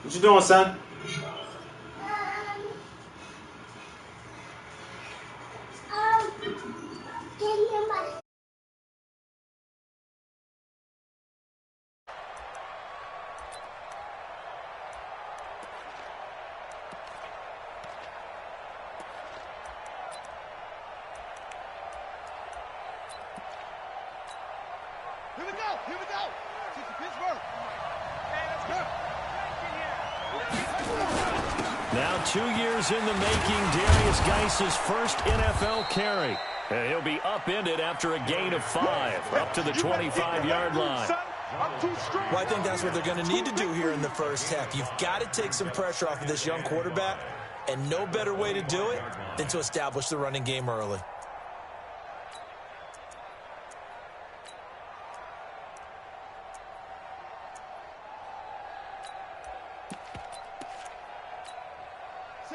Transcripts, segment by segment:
What you doing, son? Here we go. Here we go. To Pittsburgh. Hey, let's go. Now 2 years in the making, Derrius Guice's first NFL carry. And he'll be upended after a gain of 5, up to the 25-yard line. Well, I think that's what they're going to need to do here in the first half. You've got to take some pressure off of this young quarterback, and no better way to do it than to establish the running game early.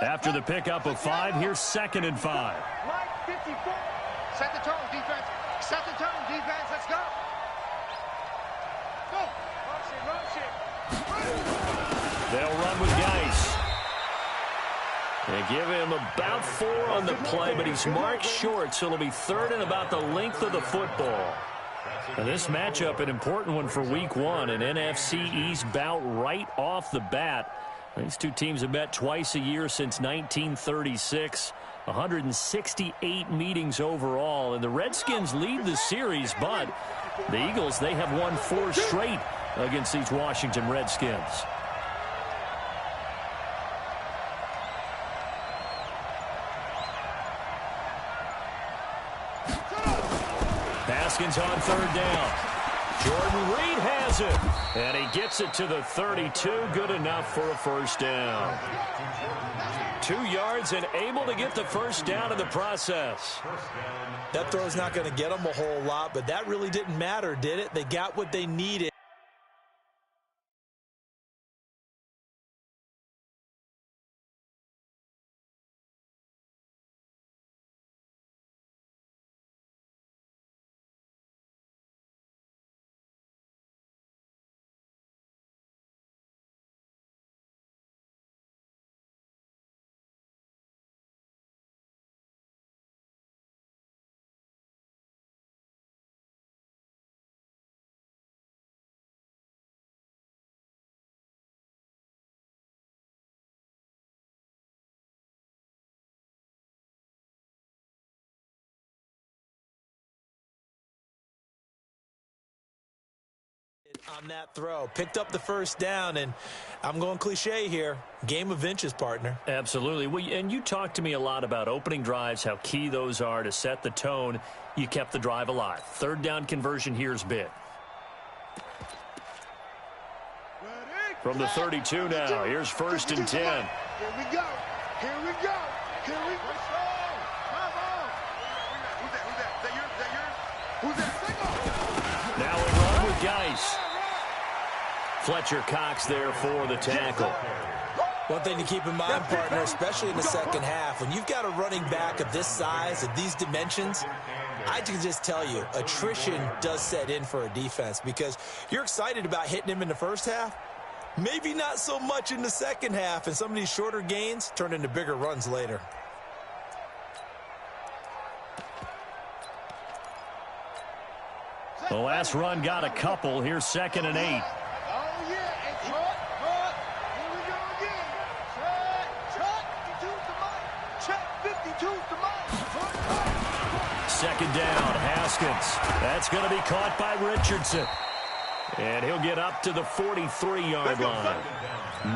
After the pickup of 5, here's 2nd and 5. Line 54. Set the tone, defense. Set the tone, defense. Let's go. Go. Run shit. They'll run with Guice. They give him about 4 on the play, but he's marked short, so it'll be 3rd and about the length of the football. And this matchup, an important one for Week 1, an NFC East bout right off the bat. These two teams have met twice a year since 1936, 168 meetings overall, and the Redskins lead the series, but the Eagles, they have won 4 straight against these Washington Redskins. Haskins on 3rd down. Jordan Reed has it, and he gets it to the 32. Good enough for a first down. 2 yards and able to get the first down in the process. That throw's not going to get them a whole lot, but that really didn't matter, did it? They got what they needed. On that throw, picked up the first down, and I'm going cliche here, game of inches, partner. Absolutely. And you talked to me a lot about opening drives, how key those are to set the tone. You kept the drive alive. 3rd down conversion here is big. From the 32 now, here's 1st and 10. Here we go. Here we go. Here we go. Come on. Who's that? Is that yours? Who's that? Now we run with Guice. Fletcher Cox there for the tackle. One thing to keep in mind, partner, especially in the second half, when you've got a running back of this size, of these dimensions, I can just tell you, attrition does set in for a defense because you're excited about hitting him in the first half. Maybe not so much in the second half, and some of these shorter gains turn into bigger runs later. The last run got a couple. Here's 2nd and 8. Oh, yeah. And cut. Here we go again. Check. 52's the mic. Check. 52's the mic. 2nd down, Haskins. That's going to be caught by Richardson. And he'll get up to the 43-yard line.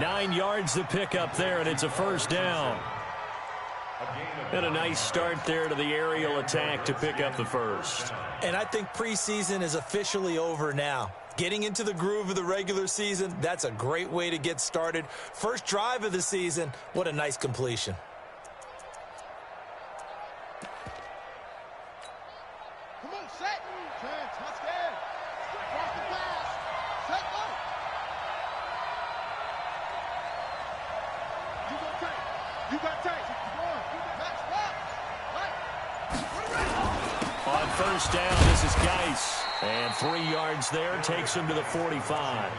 9 yards to pick up there, and it's a first down. And a nice start there to the aerial attack to pick up the first. And I think preseason is officially over now. Getting into the groove of the regular season, that's a great way to get started. First drive of the season, what a nice completion. Come on, set. Turn, touchdown. Cross the pass. Set, go. You go tight. You got tight. Come on. Match, right. On first down, this is Guice. And 3 yards there takes him to the 45.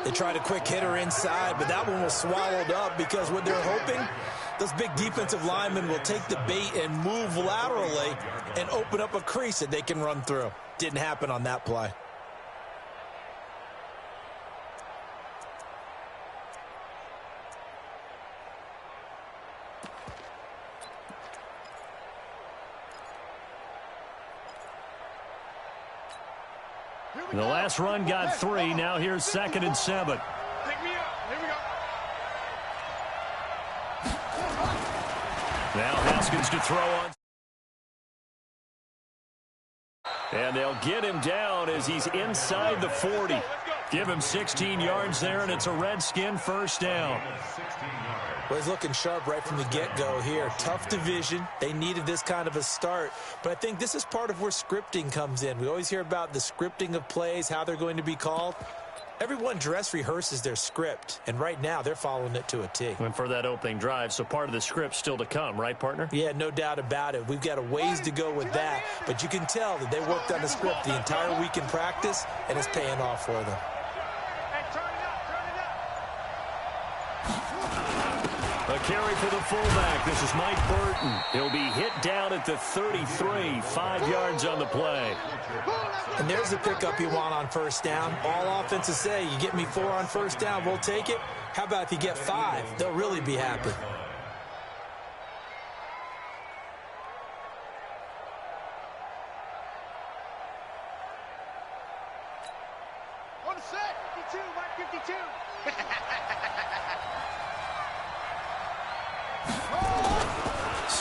They tried a quick hitter inside, but that one was swallowed up because what they're hoping, those big defensive linemen will take the bait and move laterally and open up a crease that they can run through. Didn't happen on that play. The last run got 3. Now here's 2nd and 7. Pick me up. Here we go. Now Haskins to throw on. And they'll get him down as he's inside the 40. Give him 16 yards there, and it's a Redskin first down. Well, he's looking sharp right from the get-go here. Tough division. They needed this kind of a start. But I think this is part of where scripting comes in. We always hear about the scripting of plays, how they're going to be called. Everyone dress rehearses their script, and right now they're following it to a T. And for that opening drive, so part of the script still to come, right, partner? Yeah, no doubt about it. We've got a ways to go with that, but you can tell that they worked on the script the entire week in practice, and it's paying off for them. A carry for the fullback. This is Mike Burton. He'll be hit down at the 33, 5 yards on the play. And there's the pickup you want on first down. All offenses say, you get me 4 on first down, we'll take it. How about if you get 5? They'll really be happy. On set. 52, Mike 52.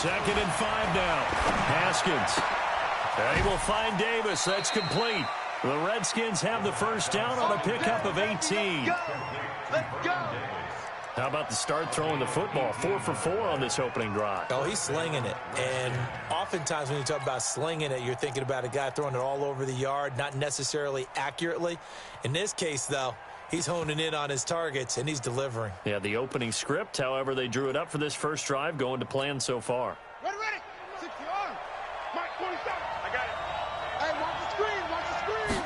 2nd and 5 now. Haskins. They will find Davis. That's complete. The Redskins have the first down on a pickup of 18. Let's go. How about the start throwing the football? 4 for 4 on this opening drive. Oh, he's slinging it. And oftentimes when you talk about slinging it, you're thinking about a guy throwing it all over the yard, not necessarily accurately. In this case, though, he's honing in on his targets, and he's delivering. Yeah, the opening script, however, they drew it up for this first drive, going to plan so far. Ready. 60 yards. Mike 27. I got it. Hey, watch the screen. Watch the screen.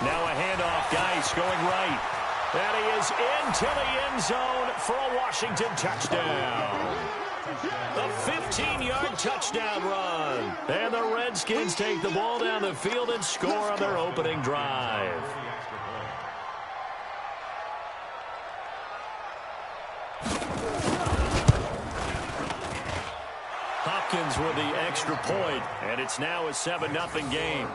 Now a handoff. Geis going right. And he is into the end zone for a Washington touchdown. A 15-yard touchdown run. And the Redskins take the ball down the field and score on their opening drive. Hopkins with the extra point, and it's now a 7-0 game.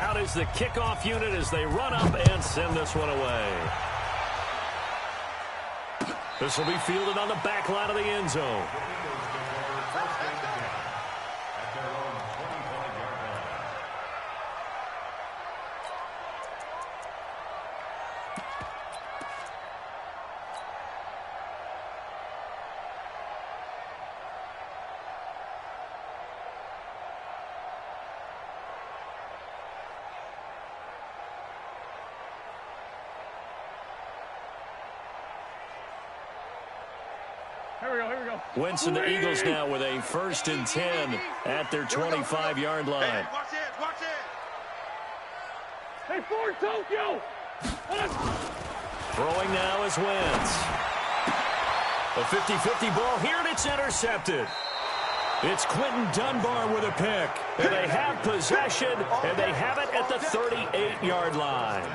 Out is the kickoff unit as they run up and send this one away. This will be fielded on the back line of the end zone. Here we go. Winston, the Eagles now with a 1st and 10 at their 25-yard line. Hey, watch it. Hey, Ford, Tokyo. Throwing now is Wentz. A 50-50 ball here, and it's intercepted. It's Quentin Dunbar with a pick. And they have possession, and they have it at the 38-yard line.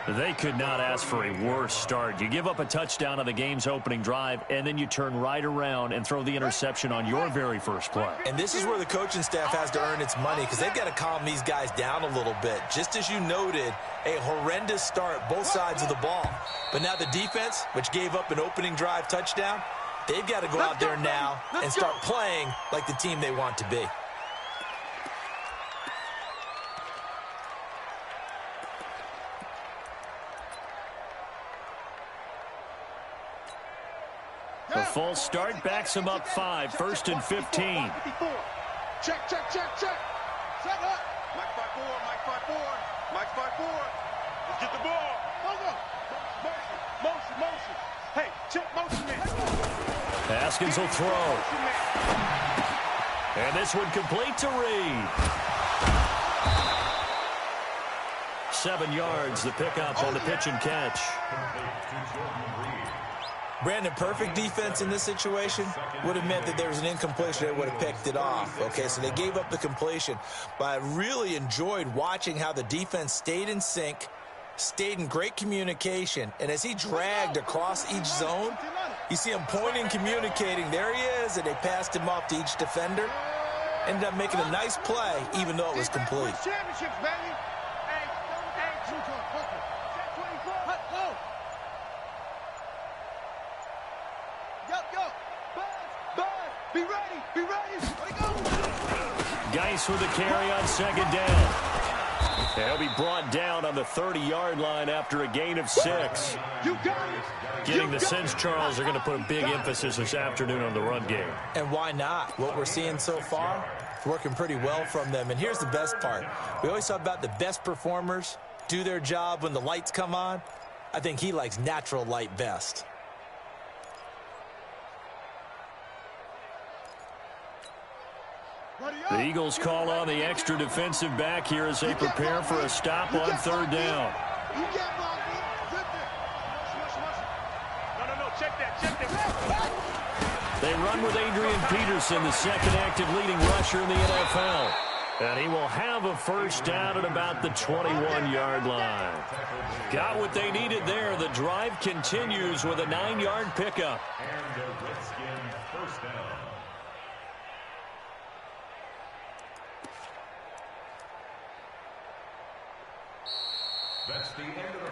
They could not ask for a worse start. You give up a touchdown on the game's opening drive, and then you turn right around and throw the interception on your very first play. And this is where the coaching staff has to earn its money because they've got to calm these guys down a little bit. Just as you noted, a horrendous start, both sides of the ball. But now the defense, which gave up an opening drive touchdown, they've got to go out there now and start playing like the team they want to be. The false start backs him up 5, 1st and 15. Check, check, check, check. Set up. Mike 5-4, Mike 5-4, Mike 5-4. Let's get the ball. Go. Motion. Hey, check motion, man. Haskins will throw. And this one complete to Reed. 7 yards, the pickup on the pitch and catch. Brandon, perfect defense in this situation would have meant that there was an incompletion that would have picked it off. Okay, so they gave up the completion. But I really enjoyed watching how the defense stayed in sync, stayed in great communication, and as he dragged across each zone, you see him pointing, communicating. There he is, and they passed him off to each defender. Ended up making a nice play, even though it was complete. Championships, baby. Be ready. Geis with the carry on second down. He'll be brought down on the 30-yard line after a gain of 6. You got it. Getting the sense Charles are going to put a big emphasis this afternoon on the run game. And why not? What we're seeing so far, it's working pretty well from them. And here's the best part. We always talk about the best performers do their job when the lights come on. I think he likes natural light best. The Eagles call on the extra defensive back here as they prepare for a stop on third down. Check that. They run with Adrian Peterson, the second active leading rusher in the NFL. And he will have a first down at about the 21-yard line. Got what they needed there. The drive continues with a 9-yard pickup.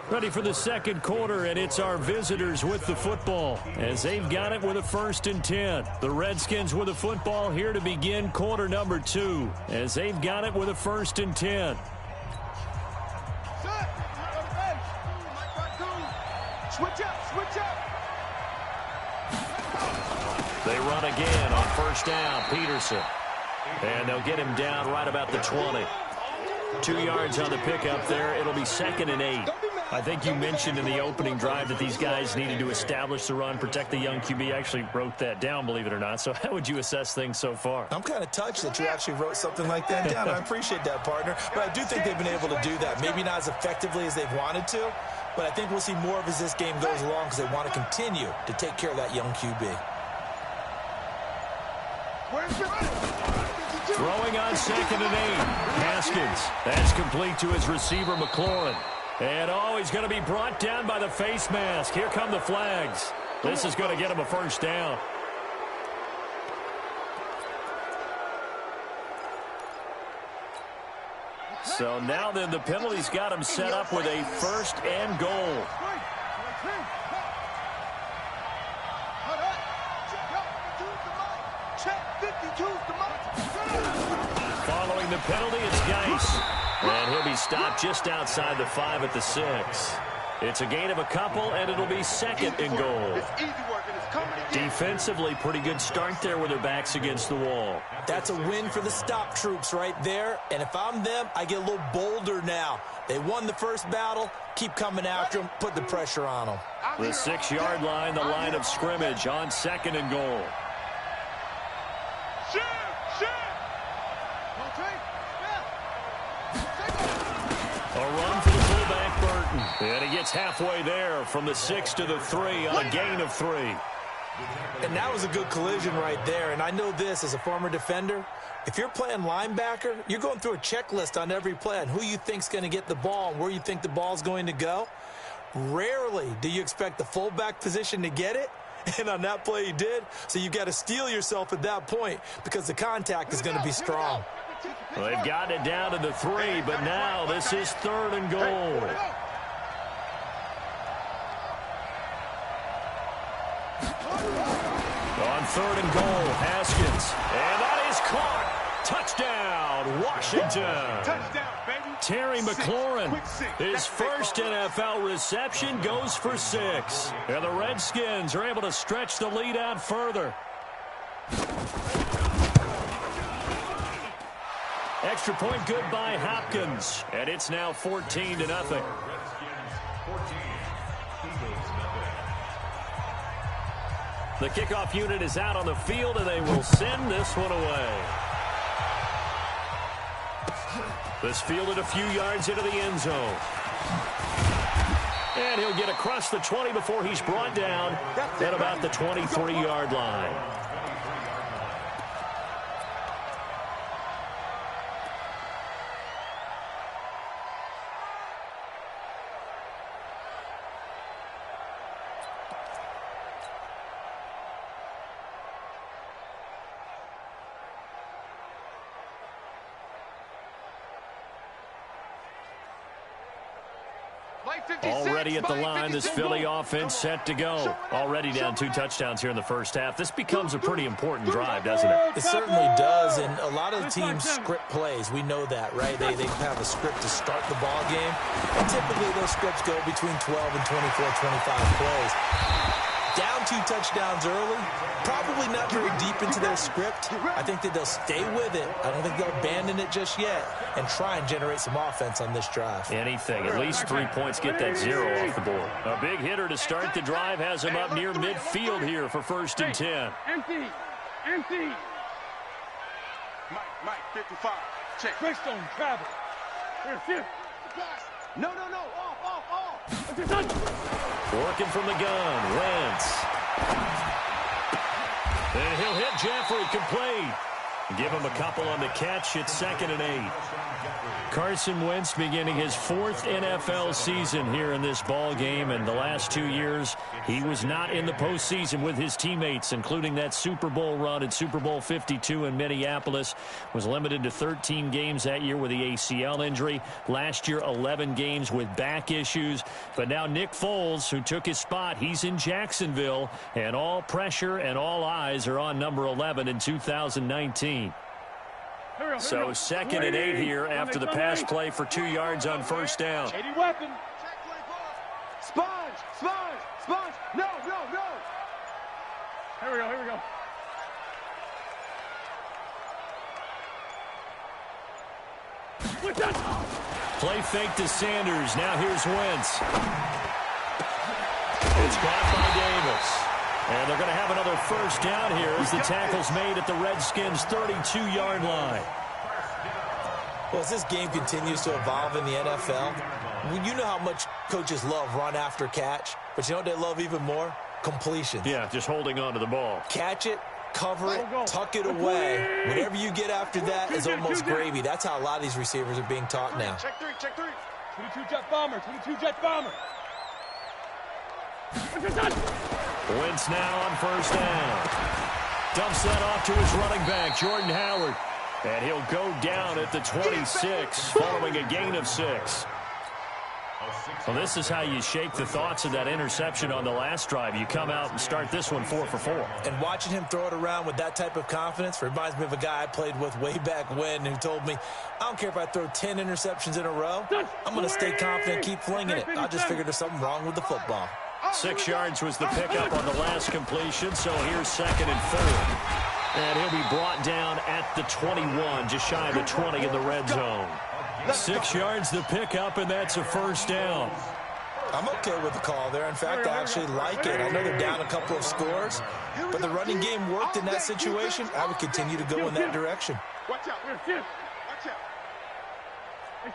Ready for the second quarter, and it's our visitors with the football as they've got it with a 1st and 10. The Redskins with the football here to begin quarter number 2 as they've got it with a 1st and 10. Switch up. They run again on first down, Peterson. And they'll get him down right about the 20. 2 yards on the pickup there. It'll be 2nd and 8. I think you mentioned in the opening drive that these guys needed to establish the run, protect the young QB. I actually wrote that down, believe it or not. So how would you assess things so far? I'm kind of touched that you actually wrote something like that down. I appreciate that, partner. But I do think they've been able to do that. Maybe not as effectively as they've wanted to, but I think we'll see more of as this game goes along because they want to continue to take care of that young QB. Throwing on 2nd and 8. Haskins. That's complete to his receiver, McLaurin. And he's going to be brought down by the face mask. Here come the flags. This is going to get him a first down. So now then the penalty's got him set up with a 1st and goal. Following the penalty, it's Geis. And he'll be stopped just outside the 5 at the 6. It's a gain of a couple, and it'll be 2nd and goal. Defensively, pretty good start there with their backs against the wall. That's a win for the stop troops right there. And if I'm them, I get a little bolder now. They won the first battle. Keep coming after them. Put the pressure on them. The 6-yard line, the line of scrimmage on 2nd and goal. A run for the fullback, Burton. And he gets halfway there from the 6 to the 3 on a gain of 3. And that was a good collision right there. And I know this as a former defender. If you're playing linebacker, you're going through a checklist on every play on who you think's going to get the ball and where you think the ball's going to go. Rarely do you expect the fullback position to get it. And on that play he did. So you've got to steel yourself at that point because the contact is going to be strong. Well, they've gotten it down to the 3, but now this is 3rd and goal. On 3rd and goal, Haskins. And that is caught. Touchdown, Washington. Touchdown, baby. Terry McLaurin, his first NFL reception, goes for 6. And the Redskins are able to stretch the lead out further. Extra point good by Hopkins. And it's now 14-0. The kickoff unit is out on the field, and they will send this one away. This fielded a few yards into the end zone. And he'll get across the 20 before he's brought down at about the 23-yard line. Already at the line, this Philly offense set to go. Already down 2 touchdowns here in the first half. This becomes a pretty important drive, doesn't it? It certainly does, and a lot of the teams script plays. We know that, right? They have a script to start the ball game, and typically those scripts go between 12 and 24, 25 plays. Down 2 touchdowns early, probably not very deep into their script. I think that they'll stay with it. I don't think they'll abandon it just yet and try and generate some offense on this drive. Anything. At least 3 points, get that 0 off the board. A big hitter to start the drive has him up near midfield here for 1st and 10. Empty. Mike, 55. Check. Greystone, travel. Here. No. Off. Working from the gun, Wentz. And he'll hit Jeffrey, complete. Give him a couple on the catch. It's 2nd and 8. Carson Wentz beginning his 4th NFL season here in this ball game, and the last 2 years he was not in the postseason with his teammates, including that Super Bowl run at Super Bowl 52 in Minneapolis. Was limited to 13 games that year with the ACL injury. Last year 11 games with back issues. But now Nick Foles, who took his spot, he's in Jacksonville, and all pressure and all eyes are on number 11 in 2019. So 2nd and 8 here after the pass play for 2 yards on 1st down. Shady weapon. Sponge. No. Here we go. Play fake to Sanders. Now here's Wentz. It's caught by Davis. And they're going to have another 1st down here as the tackle's made at the Redskins' 32-yard line. Well, as this game continues to evolve in the NFL, you know how much coaches love run after catch, but you know what they love even more? Completion. Yeah, just holding on to the ball. Catch it, cover it, tuck it away. Whatever you get after that is almost gravy. That's how a lot of these receivers are being taught now. Check 3. 22 jet bomber. Wentz now on 1st down. Dumps that off to his running back, Jordan Howard. And he'll go down at the 26 following a gain of 6. Well, this is how you shake the thoughts of that interception on the last drive. You come out and start this one 4 for 4. And watching him throw it around with that type of confidence reminds me of a guy I played with way back when who told me, I don't care if I throw 10 interceptions in a row. I'm going to stay confident, keep flinging it. I just figured there's something wrong with the football. 6 yards was the pickup on the last completion, so here's 2nd and 4. And he'll be brought down at the 21, just shy of the 20 in the red zone. 6 yards the pickup, and that's a 1st down. I'm okay with the call there. In fact, I actually like it. I know they're down a couple of scores, but the running game worked in that situation. I would continue to go in that direction. Watch out.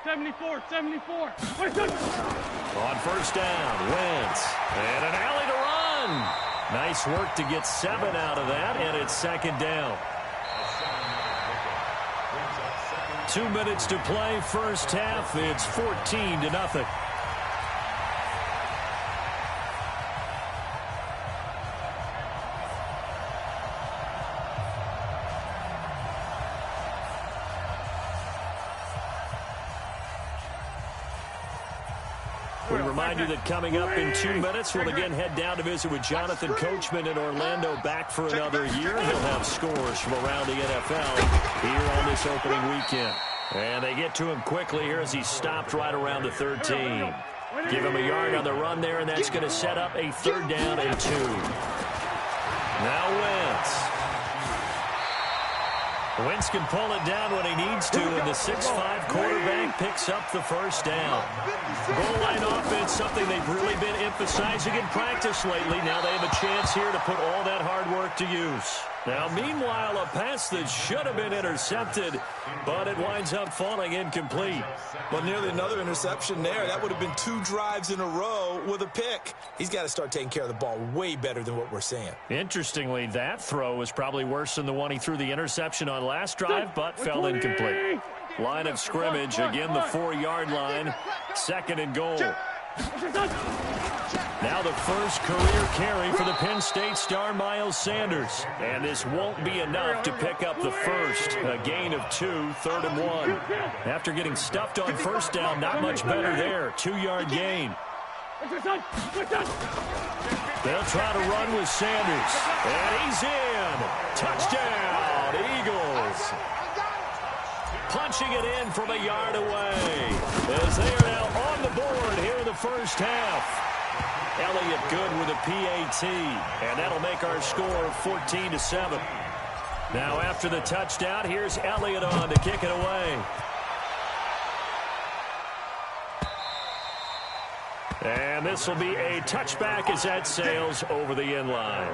74. On 1st down, Wentz. And an alley to run. Nice work to get 7 out of that, and it's 2nd down. 2 minutes to play, 1st half. It's 14-0. We remind you that coming up in 2 minutes, we'll again head down to visit with Jonathan Coachman in Orlando, back for another year. He'll have scores from around the NFL here on this opening weekend. And they get to him quickly here as he stopped right around the 13. Give him a yard on the run there, and that's going to set up a 3rd down and 2. Now Wentz. Wentz can pull it down when he needs to, and the 6'5" quarterback picks up the first down. Goal line offense, something they've really been emphasizing in practice lately. Now they have a chance here to put all that hard work to use. Now, meanwhile, a pass that should have been intercepted, but it winds up falling incomplete. Well, nearly another interception there. That would have been 2 drives in a row with a pick. He's got to start taking care of the ball way better than what we're seeing. Interestingly, that throw was probably worse than the one he threw the interception on last drive, but fell incomplete. Line of scrimmage, again the 4-yard line, 2nd and goal. Now the first career carry for the Penn State star Miles Sanders. And this won't be enough to pick up the first. A gain of 2, 3rd and 1. After getting stuffed on first down, not much better there. 2-yard gain. They'll try to run with Sanders. And he's in. Touchdown, Eagles. Punching it in from a yard away. As they are now on the board here in the first half. Elliott good with a PAT, and that'll make our score 14-7. Now after the touchdown, here's Elliott on to kick it away. And this will be a touchback as that sails over the end line.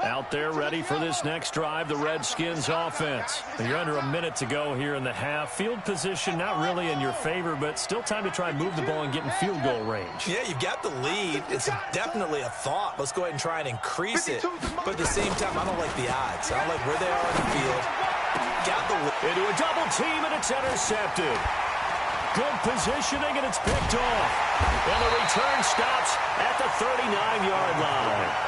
Out there ready for this next drive, the Redskins offense. You're under a minute to go here in the half. Field position not really in your favor, but still time to try and move the ball and get in field goal range. Yeah, you've got the lead. It's definitely a thought. Let's go ahead and try and increase it. But at the same time, I don't like the odds. I don't like where they are on the field. Got the lead. Into a double team, and it's intercepted. Good positioning, and it's picked off. And the return stops at the 39-yard line.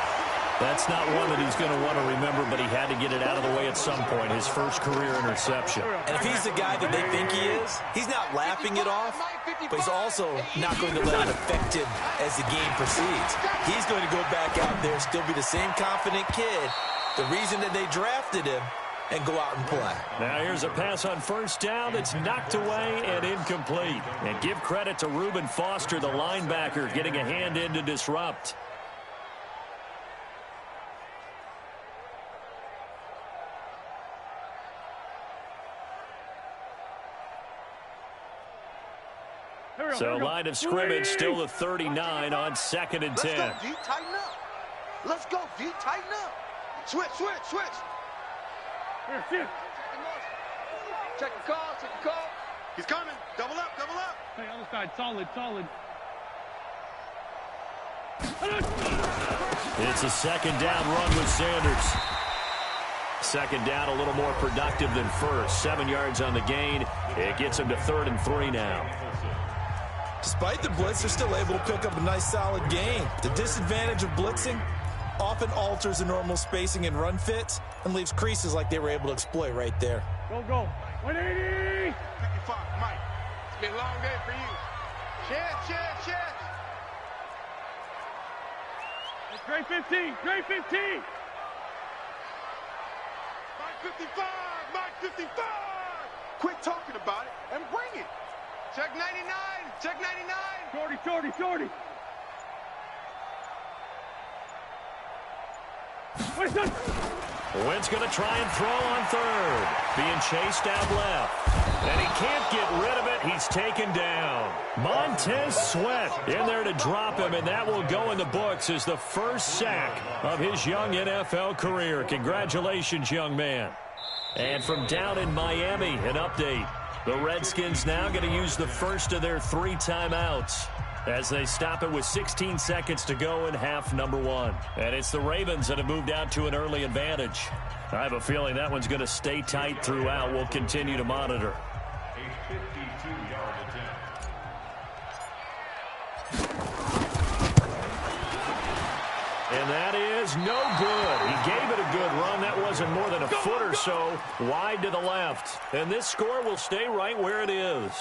That's not one that he's going to want to remember, but he had to get it out of the way at some point, his first career interception. And if he's the guy that they think he is, he's not laughing it off, but he's also not going to let it affect him as the game proceeds. He's going to go back out there, still be the same confident kid, the reason that they drafted him, and go out and play. Now here's a pass on first down that's knocked away and incomplete. And give credit to Reuben Foster, the linebacker, getting a hand in to disrupt. So line of scrimmage still the 39 on 2nd and 10. Let's go, D. Tighten up. Let's go, D. Tighten up. Switch. Here. Check the call. He's coming. Double up. Hey, other side, solid. It's a 2nd down run with Sanders. 2nd down a little more productive than first. 7 yards on the gain. It gets him to 3rd and 3 now. Despite the blitz, they're still able to pick up a nice, solid gain. The disadvantage of blitzing often alters the normal spacing and run fits and leaves creases like they were able to exploit right there. Go. 180! 55, Mike. It's been a long day for you. Chance. Great 15! Mike 55! Quit talking about it and bring it. Check 99! Shorty! Wentz going to try and throw on 3rd. Being chased out left. And he can't get rid of it. He's taken down. Montez Sweat in there to drop him, and that will go in the books as the first sack of his young NFL career. Congratulations, young man. And from down in Miami, an update. The Redskins now going to use the first of their 3 timeouts as they stop it with 16 seconds to go in half number 1. And it's the Ravens that have moved out to an early advantage. I have a feeling that one's going to stay tight throughout. We'll continue to monitor. And that is no good. He gave it a good run. That wasn't more than a foot or so wide to the left. And this score will stay right where it is.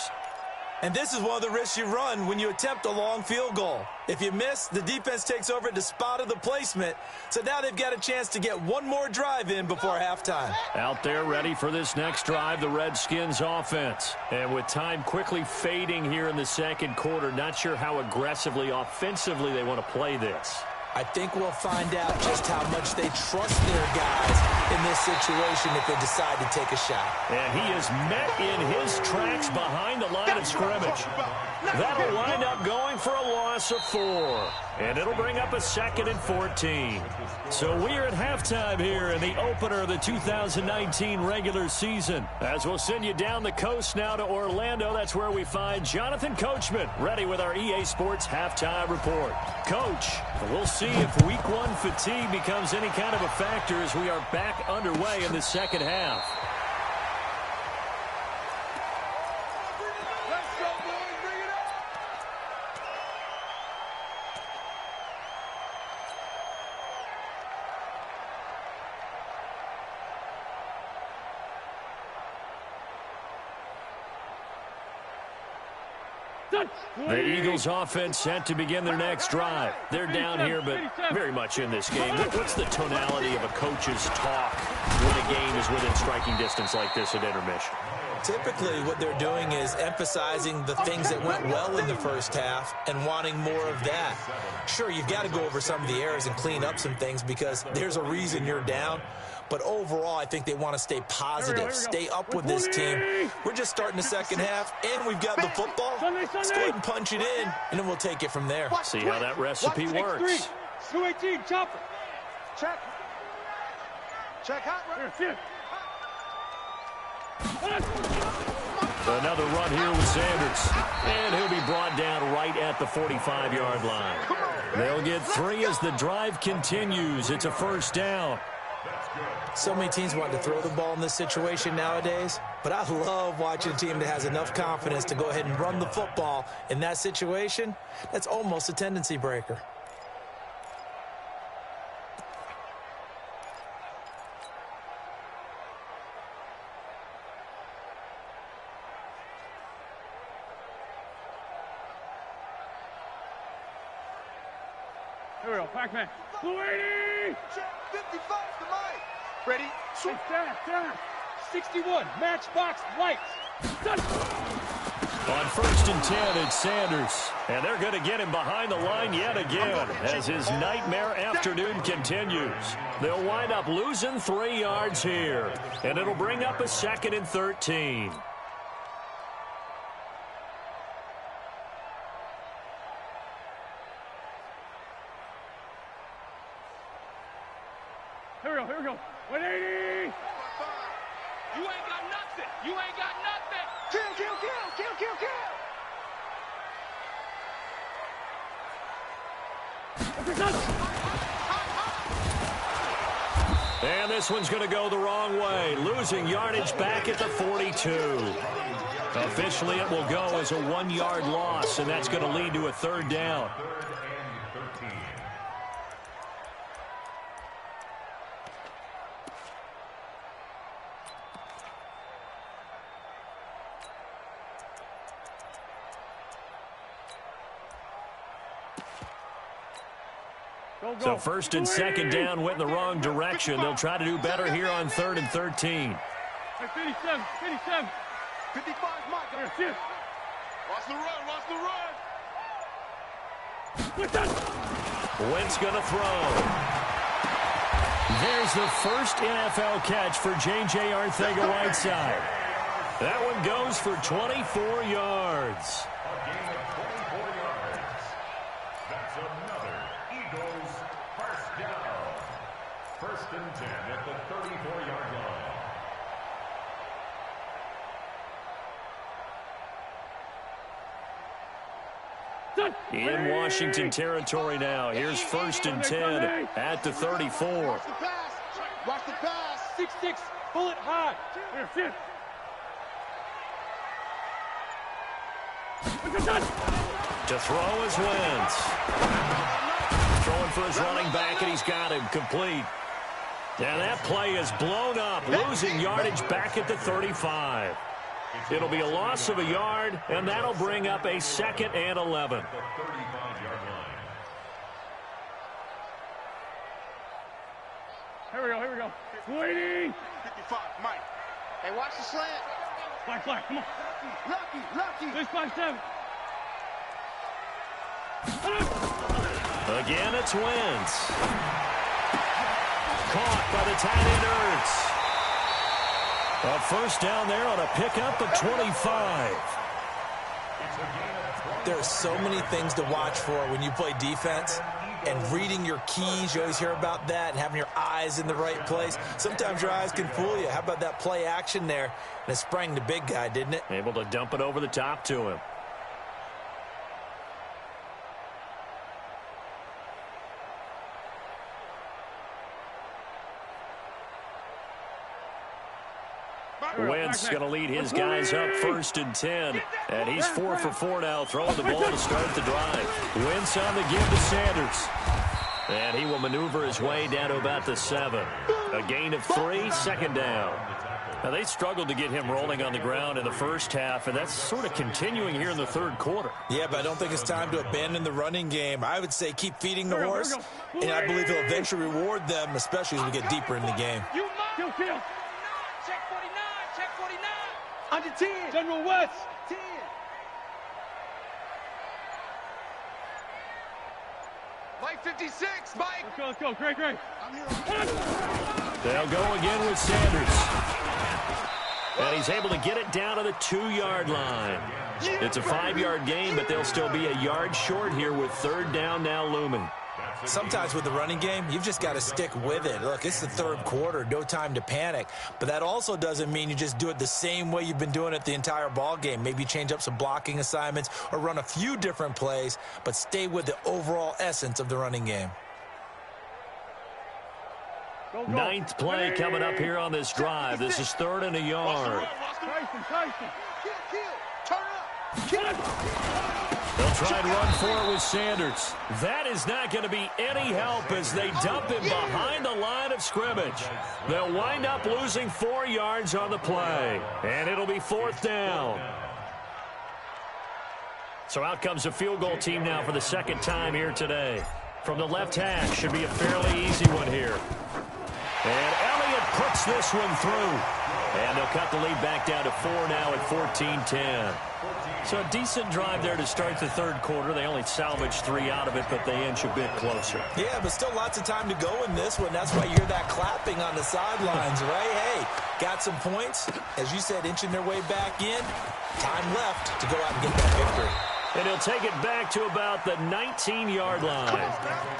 And this is one of the risks you run when you attempt a long field goal. If you miss, the defense takes over at the spot of the placement. So now they've got a chance to get one more drive in before halftime. Out there ready for this next drive, the Redskins offense. And with time quickly fading here in the second quarter, not sure how aggressively, offensively they want to play this. I think we'll find out just how much they trust their guys in this situation if they decide to take a shot. And he is met in his tracks behind the line of scrimmage. That'll wind up going for a loss of 4. And it'll bring up a 2nd and 14. So we're at halftime here in the opener of the 2019 regular season. As we'll send you down the coast now to Orlando, that's where we find Jonathan Coachman ready with our EA Sports halftime report. Coach, we'll see if week 1 fatigue becomes any kind of a factor as we are back underway in the second half. The Eagles offense set to begin their next drive. They're down here, but very much in this game. What's the tonality of a coach's talk when a game is within striking distance like this at intermission? Typically, what they're doing is emphasizing the things that went well in the first half and wanting more of that. Sure, you've got to go over some of the errors and clean up some things because there's a reason you're down. But overall, I think they want to stay positive, stay up with this team. We're just starting the second half, and we've got the football. Let's go ahead and punch it in, and then we'll take it from there. See how that recipe works. 218, chopper. Check. Check hot. Another run here with Sanders. And he'll be brought down right at the 45-yard line. They'll get 3 as the drive continues. It's a first down. So many teams want to throw the ball in this situation nowadays, but I love watching a team that has enough confidence to go ahead and run the football in that situation. That's almost a tendency breaker. Here we go, Pac-Man. Blue 80! 55 to Mike. Ready? Hey, Dash. 61, matchbox lights. On 1st and 10, it's Sanders. And they're going to get him behind the line yet again as his nightmare afternoon continues. They'll wind up losing 3 yards here. And it'll bring up a 2nd and 13. Here we go. 180! You ain't got nothing. You ain't got nothing. Kill. And this one's going to go the wrong way, losing yardage back at the 42. Officially, it will go as a 1-yard loss, and that's going to lead to a 3rd down. So 1st and 2nd down went in the wrong direction. They'll try to do better here on 3rd and 13. Hey, 57. 55, Mike. Here. Watch the run. Wentz going to throw. There's the first NFL catch for J.J. Arcega-Whiteside. That one goes for 24 yards. That's another Eagles first down. 1st and 10 at the 34-yard line. In Washington territory now. Here's 1st and 10 at the 34. Watch the pass. 6-6, bullet high. Here. To throw is Wentz. Throwing for his running back, and he's got him complete. And that play is blown up, losing yardage back at the 35. It'll be a loss of a yard, and that'll bring up a 2nd and 11. Here we go. Waiting. 55, Mike. Hey, watch the slant. Flag, come on. Lucky. 6-5-7. Again, it's Wentz. Caught by the tight end Ertz. A first down there on a pickup of 25. There are so many things to watch for when you play defense. And reading your keys, you always hear about that, and having your eyes in the right place. Sometimes your eyes can fool you. How about that play action there? And it sprang the big guy, didn't it? Able to dump it over the top to him. Wentz going to lead his guys up 1st and 10. And he's 4 for 4 now, throwing the ball to start the drive. Wentz on the give to Sanders. And he will maneuver his way down to about the 7. A gain of 3, 2nd down. Now, they struggled to get him rolling on the ground in the first half, and that's sort of continuing here in the 3rd quarter. Yeah, but I don't think it's time to abandon the running game. I would say keep feeding the horse, and I believe he'll eventually reward them, especially as we get deeper in the game. Kill. Check 49. Under 10. General West. 10. Mike 56, Mike. Let's go. Great. I'm here. They'll go again with Sanders. And he's able to get it down to the 2-yard line. It's a 5-yard gain, but they'll still be a yard short here with 3rd down now looming. Sometimes with the running game, you've just got to stick with it. Look, it's the 3rd quarter, no time to panic. But that also doesn't mean you just do it the same way you've been doing it the entire ball game. Maybe change up some blocking assignments or run a few different plays, but stay with the overall essence of the running game. 9th play coming up here on this drive. This is 3rd and a yard. Tyson. Turn up. They'll try and run for it with Sanders. That is not going to be any help as they dump him behind the line of scrimmage. They'll wind up losing 4 yards on the play, and it'll be 4th down. So out comes a field goal team now for the 2nd time here today. From the left hash, should be a fairly easy one here. And Elliott puts this one through. And they'll cut the lead back down to 4 now at 14-10. So a decent drive there to start the 3rd quarter. They only salvaged 3 out of it, but they inch a bit closer. Yeah, but still lots of time to go in this one. That's why you hear that clapping on the sidelines, right? Hey, got some points. As you said, inching their way back in. Time left to go out and get that victory. And he'll take it back to about the 19-yard line.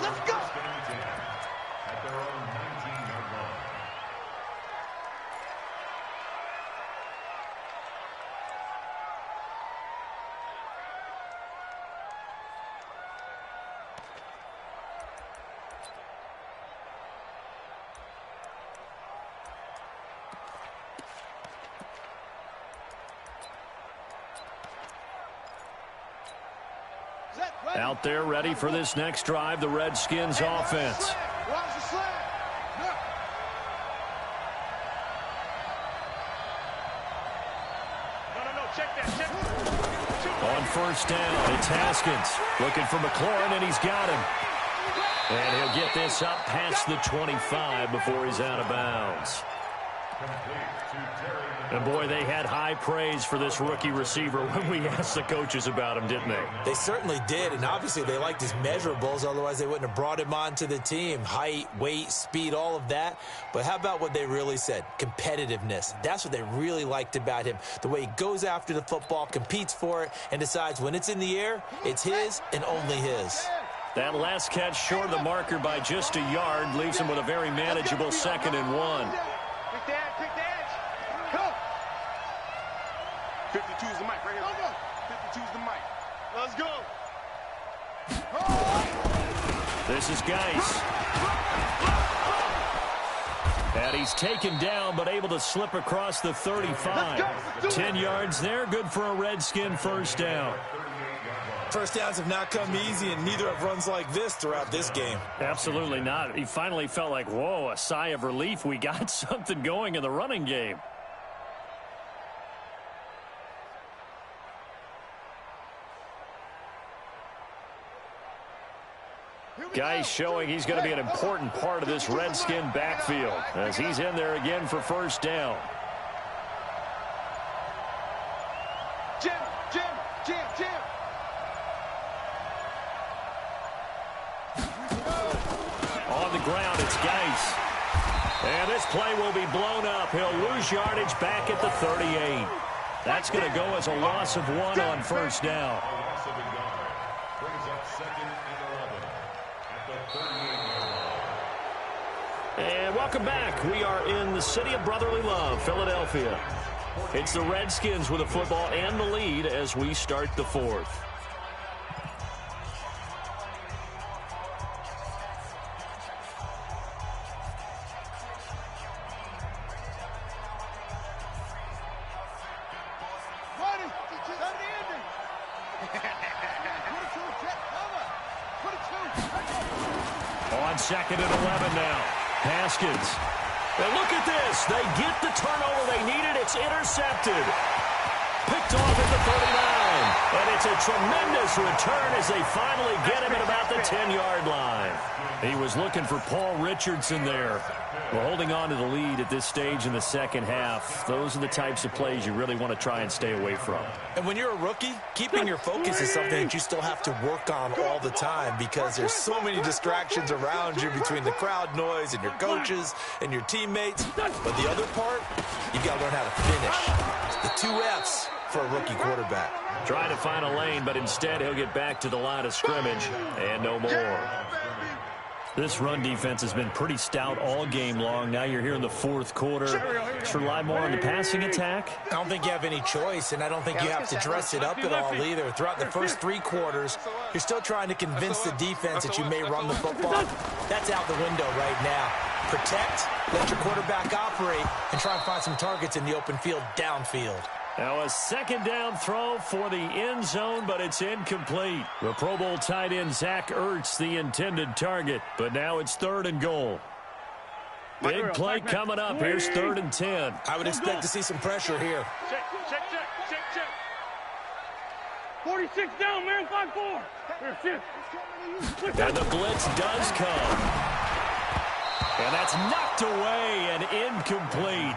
Let's go. Out there ready for this next drive, the Redskins offense. On 1st down, it's Haskins looking for McLaurin, and he's got him. And he'll get this up past the 25 before he's out of bounds. And, boy, they had high praise for this rookie receiver when we asked the coaches about him, didn't they? They certainly did, and obviously they liked his measurables. Otherwise, they wouldn't have brought him onto the team. Height, weight, speed, all of that. But how about what they really said? Competitiveness. That's what they really liked about him. The way he goes after the football, competes for it, and decides when it's in the air, it's his and only his. That last catch short of the marker by just a yard leaves him with a very manageable 2nd and 1. Quick dash. Go. 52 is the mic right here. 52 is the mic. Let's go. This is Geis. And he's taken down, but able to slip across the 35. 10 yards there, good for a Redskin 1st down. First downs have not come easy, and neither have runs like this throughout this game. Absolutely not. He finally felt like, whoa, a sigh of relief. We got something going in the running game. Guy showing he's going to be an important part of this Redskin backfield as he's in there again for first down. Jim. On the ground, it's Geis. And this play will be blown up. He'll lose yardage back at the 38. That's going to go as a loss of 1 on first down. A loss of a yard. Brings up 2nd and 11 at the 38-yard line. And welcome back. We are in the city of brotherly love, Philadelphia. It's the Redskins with the football and the lead as we start the 4th. On 2nd and 11 now. Haskins. And look at this. They get the turnover they needed. It's intercepted. Picked off at the 39. And it's a tremendous return as they finally get him at about the 10-yard line. He was looking for Paul Richardson there. We're holding on to the lead at this stage in the second half. Those are the types of plays you really want to try and stay away from. And when you're a rookie, keeping your focus is something that you still have to work on all the time because there's so many distractions around you between the crowd noise and your coaches and your teammates. But the other part, you've got to learn how to finish. The 2 F's for a rookie quarterback. Trying to find a lane, but instead he'll get back to the line of scrimmage and no more. This run defense has been pretty stout all game long. Now you're here in the 4th quarter. Just rely more on the passing attack. I don't think you have any choice, and I don't think you have to dress it up at all either. Throughout the first 3 quarters, you're still trying to convince the defense that you may run the football. That's out the window right now. Protect, let your quarterback operate, and try and find some targets in the open field downfield. Now a 2nd down throw for the end zone, but it's incomplete. The Pro Bowl tight end Zach Ertz, the intended target, but now it's 3rd and goal. Big play coming up. Here's 3rd and 10. I would expect to see some pressure here. Check. 46 down, man. 5-4. And the blitz does come. And that's knocked away and incomplete.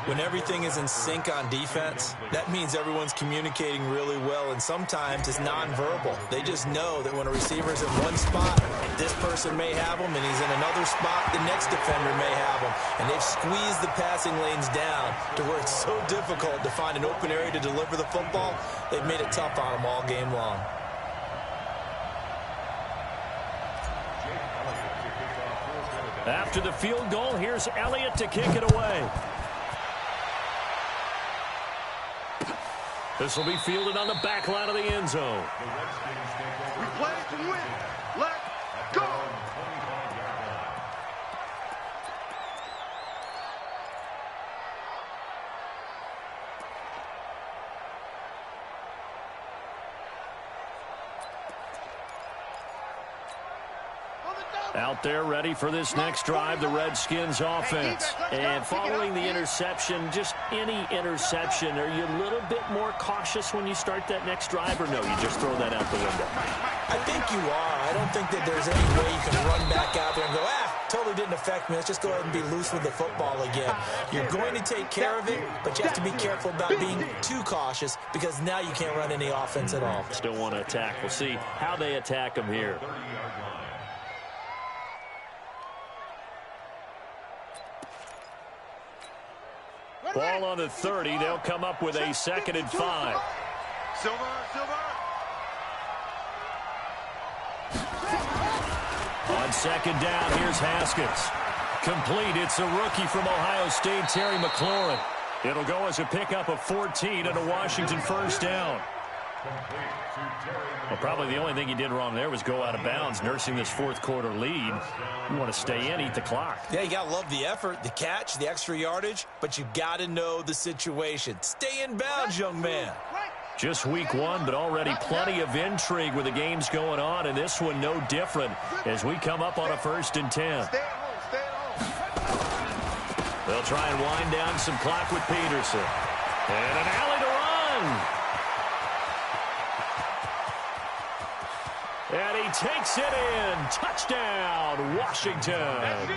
When everything is in sync on defense, that means everyone's communicating really well, and sometimes it's nonverbal. They just know that when a receiver's in one spot, this person may have him, and he's in another spot, the next defender may have him. And they've squeezed the passing lanes down to where it's so difficult to find an open area to deliver the football. They've made it tough on them all game long. After the field goal, here's Elliott to kick it away. This will be fielded on the back line of the end zone. We play to win. Let's go. Out there ready for this next drive, the Redskins offense. And following the interception, just any interception, are you a little bit more cautious when you start that next drive, or no, you just throw that out the window? I think you are. I don't think that there's any way you can run back out there and go, totally didn't affect me. Let's just go ahead and be loose with the football again. You're going to take care of it, but you have to be careful about being too cautious because now you can't run any offense at all. Still want to attack. We'll see how they attack them here. Ball on the 30. They'll come up with a 2nd and 5. Silver. On 2nd down, here's Haskins. Complete. It's a rookie from Ohio State, Terry McLaurin. It'll go as a pickup of 14 and a Washington first down. Well, probably the only thing he did wrong there was go out of bounds, nursing this 4th quarter lead. You want to stay in, eat the clock. Yeah, you got to love the effort, the catch, the extra yardage, but you got to know the situation. Stay in bounds, young man. Just week 1, but already plenty of intrigue with the games going on, and this one no different as we come up on a 1st and 10. They'll try and wind down some clock with Peterson. And an alley to run. And he takes it in. Touchdown, Washington.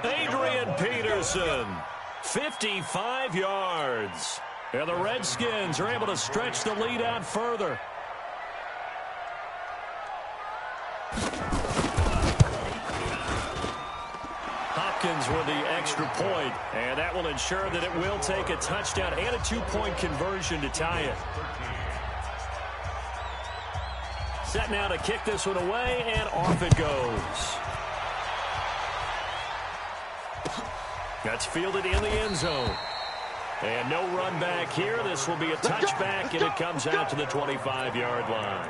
Adrian Peterson, 55 yards. And the Redskins are able to stretch the lead out further. Hopkins with the extra point, and that will ensure that it will take a touchdown and a two-point conversion to tie it. Set now to kick this one away, and off it goes. That's fielded in the end zone. And no run back here. This will be a touchback, and it comes out to the 25-yard line.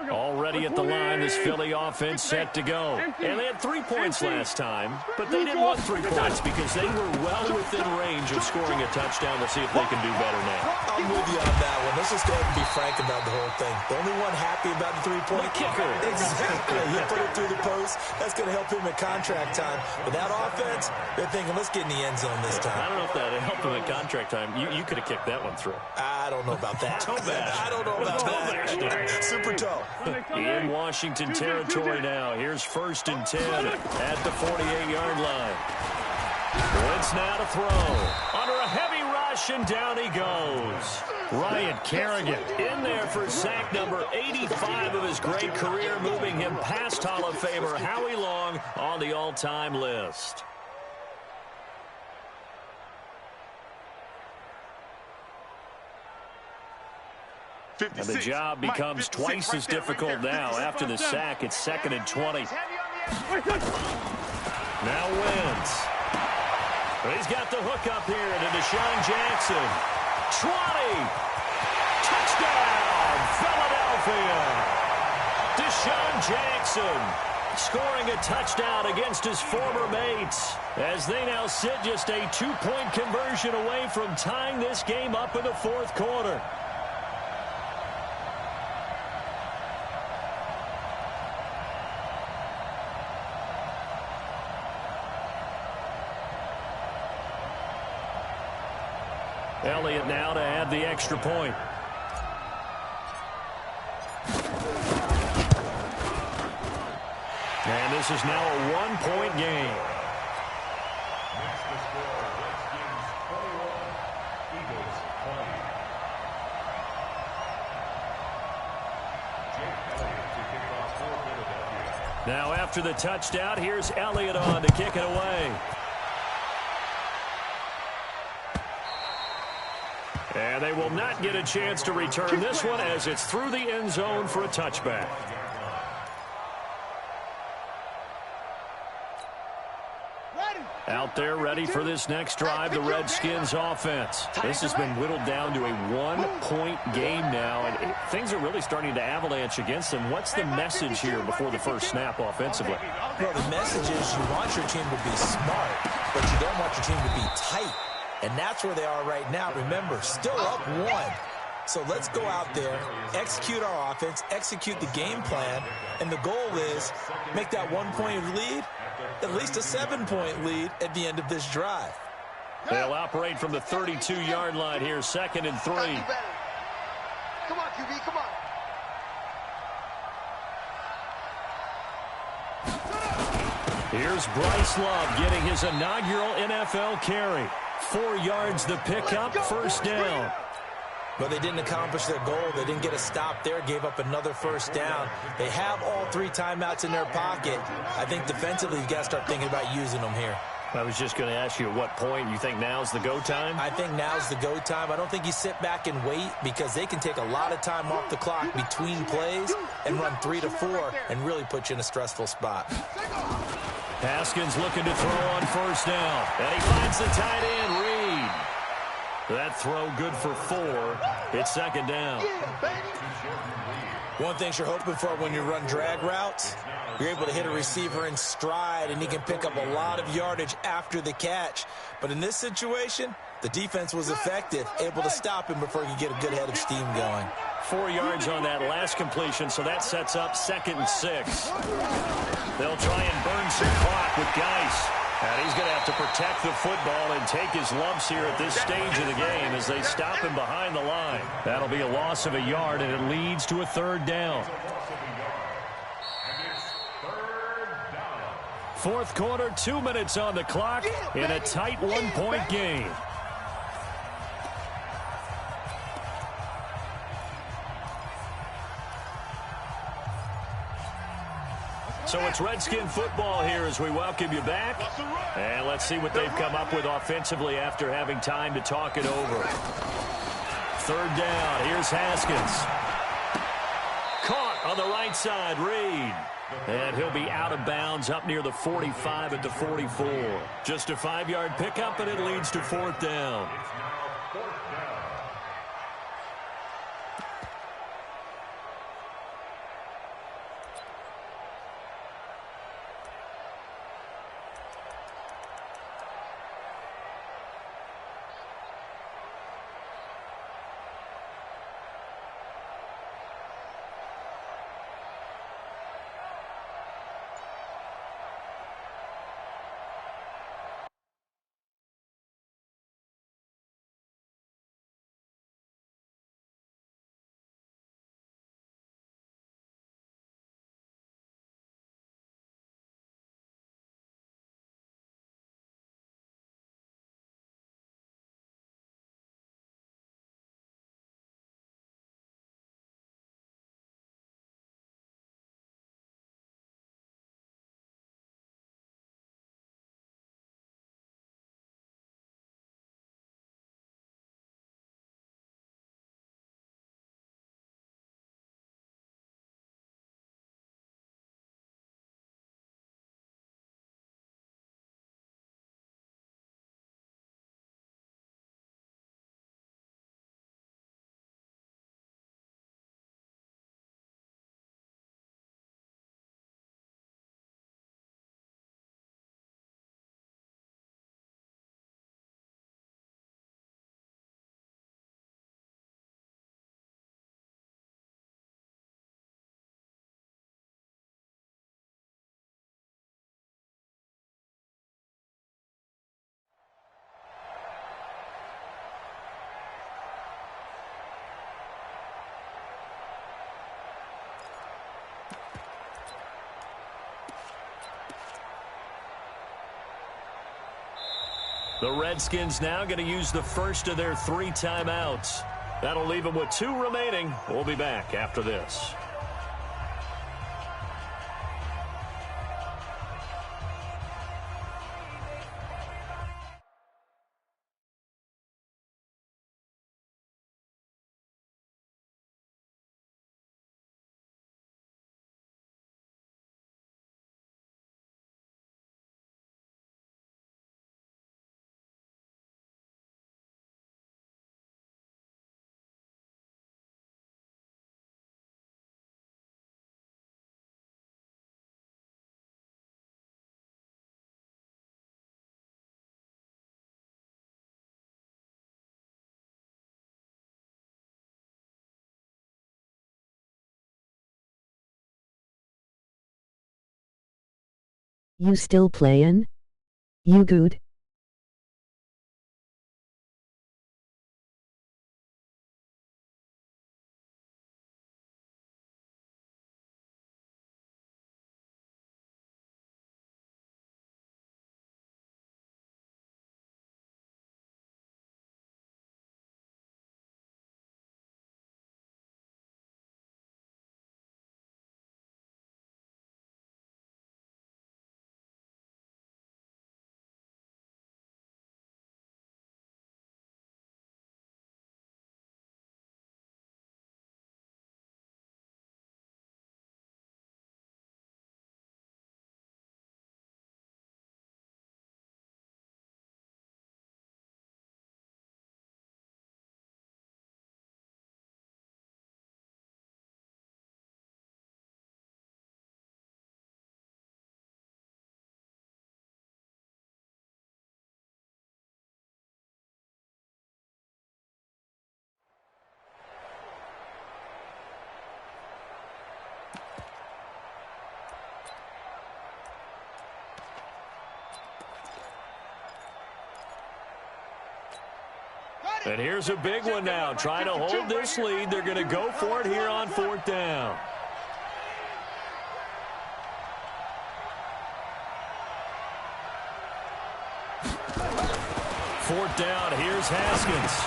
Already at the line, this Philly offense set to go. And they had 3 points last time, but they didn't want 3 points because they were well within range of scoring a touchdown. Let's see if they can do better now. I'm with you on that one. Let's just go ahead and be frank about the whole thing. The only one happy about the three-point kicker. Exactly. He put it through the post. That's going to help him at contract time. But that offense, they're thinking, let's get in the end zone this time. I don't know if that helped him at contract time. You could have kicked that one through. I don't know about that. I don't know about that. Super toe. In Washington territory now. Here's 1st and 10 at the 48-yard line. Wentz now to throw. Under a heavy rush, and down he goes. Ryan Kerrigan in there for sack number 85 of his great career, moving him past Hall of Famer Howie Long on the all-time list. And the job becomes twice as difficult now. After the sack, it's 2nd and 20. Now Wentz. He's got the hook up here to Deshaun Jackson. 20. Touchdown, Philadelphia. Deshaun Jackson scoring a touchdown against his former mates as they now sit just a 2-point conversion away from tying this game up in the 4th quarter. Elliott now to add the extra point. And this is now a 1-point game. Next to score, Redskins 21, Eagles 20. Jake Elliott to kick off for Philadelphia. Now after the touchdown, here's Elliott on to kick it away. And they will not get a chance to return this one as it's through the end zone for a touchback. Out there ready for this next drive, the Redskins offense. This has been whittled down to a 1-point game now, and things are really starting to avalanche against them. What's the message here before the first snap offensively? Well, the message is you want your team to be smart, but you don't want your team to be tight. And that's where they are right now. Remember, still up 1. So let's go out there, execute our offense, execute the game plan, and the goal is make that 1-point lead at least a 7-point lead at the end of this drive. They'll operate from the 32-yard line here, 2nd and 3. Come on, QB, come on. Here's Bryce Love getting his inaugural NFL carry. 4 yards the pickup, 1st down. But they didn't accomplish their goal. They didn't get a stop there, gave up another 1st down. They have all 3 timeouts in their pocket. I think defensively, you've got to start thinking about using them here. I was just going to ask you at what point you think now's the go time? I think now's the go time. I don't think you sit back and wait because they can take a lot of time off the clock between plays and run 3 to 4 and really put you in a stressful spot. Haskins looking to throw on 1st down. And he finds the tight end, Reed. That throw good for 4. It's second down. One thing you're hoping for when you run drag routes, you're able to hit a receiver in stride, and he can pick up a lot of yardage after the catch. But in this situation, the defense was effective, able to stop him before he could get a good head of steam going. 4 yards on that last completion, so that sets up 2nd and 6. They'll try and burn some clock with Geis. And he's going to have to protect the football and take his lumps here at this stage of the game as they stop him behind the line. That'll be a loss of a yard, and it leads to a 3rd down. 4th quarter, 2 minutes on the clock in a tight 1-point game. So it's Redskin football here as we welcome you back. And let's see what they've come up with offensively after having time to talk it over. 3rd down. Here's Haskins. Caught on the right side, Reed. And he'll be out of bounds up near the 45 at the 44. Just a 5-yard pickup, and it leads to 4th down. The Redskins now going to use the first of their 3 timeouts. That'll leave them with 2 remaining. We'll be back after this. You still playin'? You good? And here's a big one now. Trying to hold this lead. They're going to go for it here on 4th down. Fourth down, here's Haskins.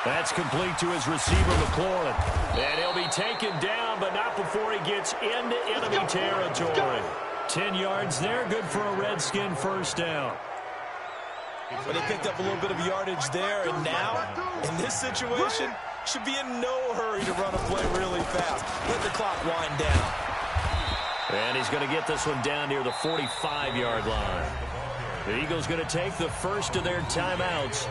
That's complete to his receiver, McLaurin. And he'll be taken down, but not before he gets into enemy territory. 10 yards there, good for a Redskin first down. But he picked up a little bit of yardage there, and now, in this situation, should be in no hurry to run a play really fast. Let the clock wind down. And he's going to get this one down near the 45-yard line. The Eagles going to take the first of their timeouts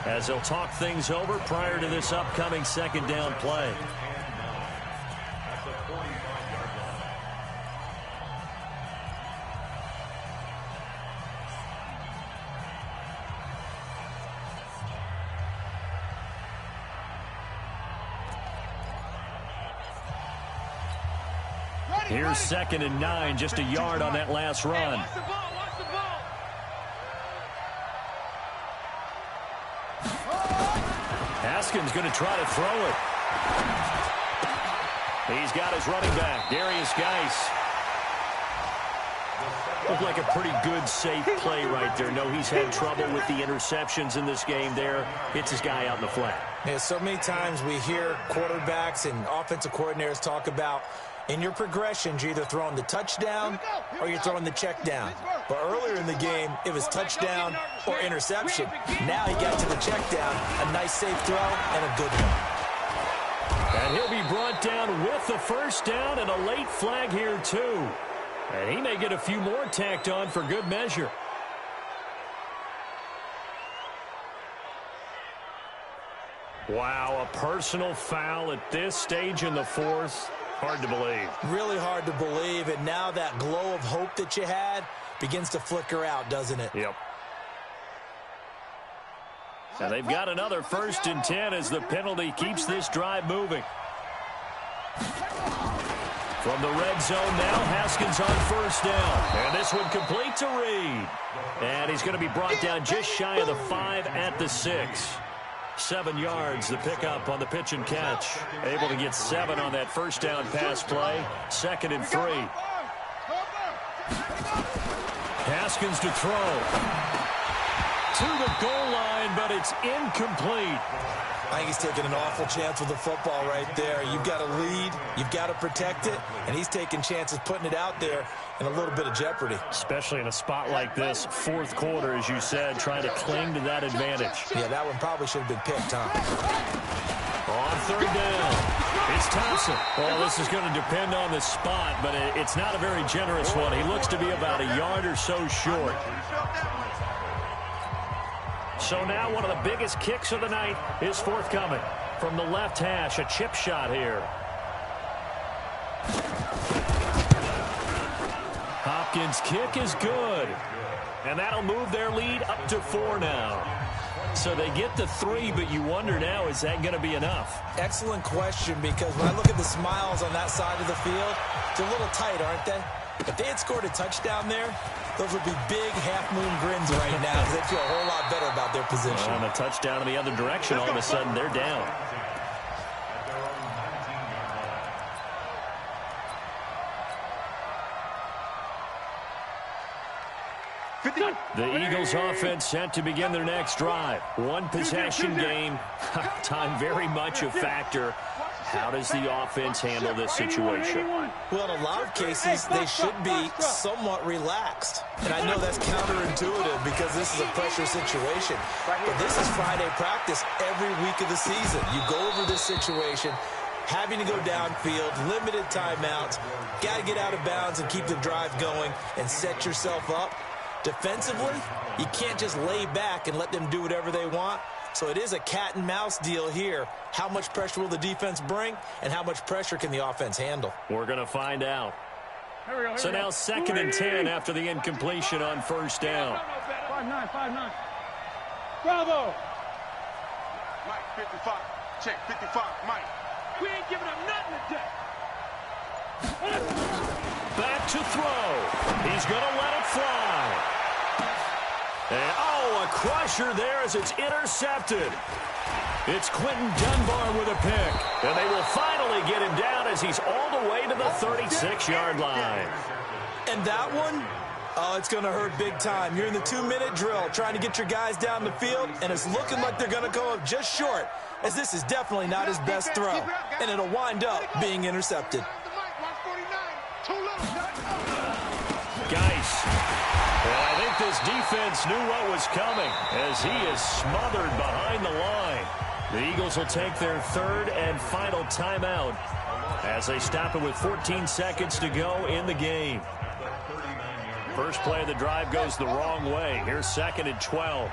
as they'll talk things over prior to this upcoming 2nd down play. Here's 2nd and 9, just a yard on that last run. Haskins going to try to throw it. He's got his running back, Darius Geis. Looked like a pretty good, safe play right there. No, he's had trouble with the interceptions in this game there. Hits his guy out in the flat. Yeah, so many times we hear quarterbacks and offensive coordinators talk about in your progressions, you're either throwing the touchdown or you're throwing the check down. But earlier in the game, it was touchdown or interception. Now he got to the check down, a nice safe throw, and a good one. And he'll be brought down with the first down and a late flag here, too. And he may get a few more tacked on for good measure. Wow, a personal foul at this stage in the 4th. Hard to believe. Really hard to believe, and now that glow of hope that you had begins to flicker out, doesn't it? Yep. And they've got another 1st and 10 as the penalty keeps this drive moving. From the red zone now, Haskins on 1st down. And this one complete to Reed. And he's going to be brought down just shy of the 5 at the 6. 7 yards, the pickup on the pitch and catch. Able to get 7 on that first down pass play. 2nd and 3. Haskins to throw. To the goal line, but it's incomplete. I think he's taking an awful chance with the football right there. You've got to lead, you've got to protect it, and he's taking chances putting it out there in a little bit of jeopardy. Especially in a spot like this, 4th quarter, as you said, trying to cling to that advantage. Yeah, that one probably should have been picked, huh? On 3rd down, it's Thompson. Well, this is going to depend on the spot, but it's not a very generous one. He looks to be about a yard or so short. So now one of the biggest kicks of the night is forthcoming. From the left hash, a chip shot here. Hopkins' kick is good. And that'll move their lead up to 4 now. So they get the 3, but you wonder now, is that going to be enough? Excellent question, because when I look at the smiles on that side of the field, they're a little tight, aren't they? If they had scored a touchdown there, those would be big half-moon grins right now because they feel a whole lot better about their position. On a touchdown in the other direction, all of a sudden they're down. The Eagles offense set to begin their next drive. One possession game. Time very much a factor. How does the offense handle this situation? Well, in a lot of cases, they should be somewhat relaxed. And I know that's counterintuitive because this is a pressure situation. But this is Friday practice every week of the season. You go over this situation, having to go downfield, limited timeouts, got to get out of bounds and keep the drive going and set yourself up. Defensively, you can't just lay back and let them do whatever they want. So it is a cat and mouse deal here. How much pressure will the defense bring, and how much pressure can the offense handle? We're going to find out. So now 2nd and 10 after the incompletion on 1st down. 5-9, 5-9. Bravo! Mike, 55. Check, 55. Mike. We ain't giving up nothing today. Back to throw. He's going to let it fly. And, oh, a crusher there as it's intercepted. It's Quinton Dunbar with a pick. And they will finally get him down as he's all the way to the 36-yard line. And that one, oh, it's going to hurt big time. You're in the 2-minute drill trying to get your guys down the field, and it's looking like they're going to come up just short, as this is definitely not his best throw, and it'll wind up being intercepted. Geis. And I think this defense knew what was coming as he is smothered behind the line. The Eagles will take their third and final timeout as they stop it with 14 seconds to go in the game. First play of the drive goes the wrong way. Here's 2nd and 12.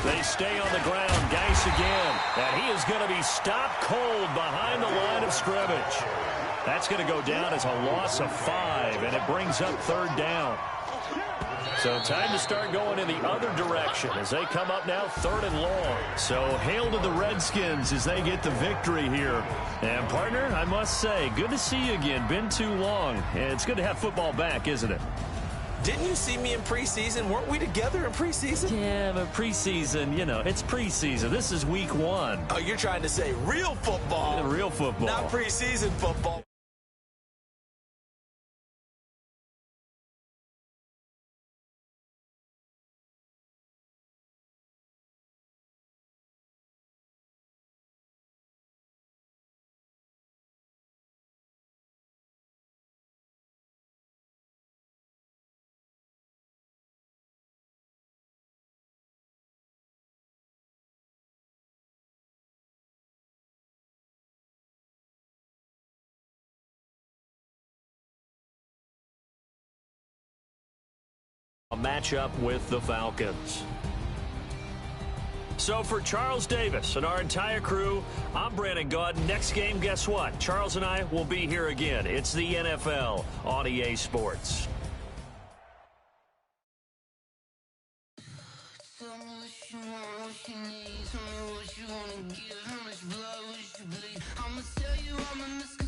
They stay on the ground. Geis again. And he is going to be stopped cold behind the line of scrimmage. That's going to go down as a loss of 5, and it brings up 3rd down. So time to start going in the other direction as they come up now 3rd and long. So hail to the Redskins as they get the victory here. And, partner, I must say, good to see you again. Been too long. It's good to have football back, isn't it? Didn't you see me in preseason? Weren't we together in preseason? Yeah, but preseason, you know, it's preseason. This is week 1. Oh, you're trying to say real football. Real football. Not preseason football. A matchup with the Falcons. So for Charles Davis and our entire crew, I'm Brandon Gaudin. Next game, guess what? Charles and I will be here again. It's the NFL on EA Sports. Tell me what you want, what you need. Tell me what you want to give. How much blood would you bleed? I'ma tell you I'm a misconception.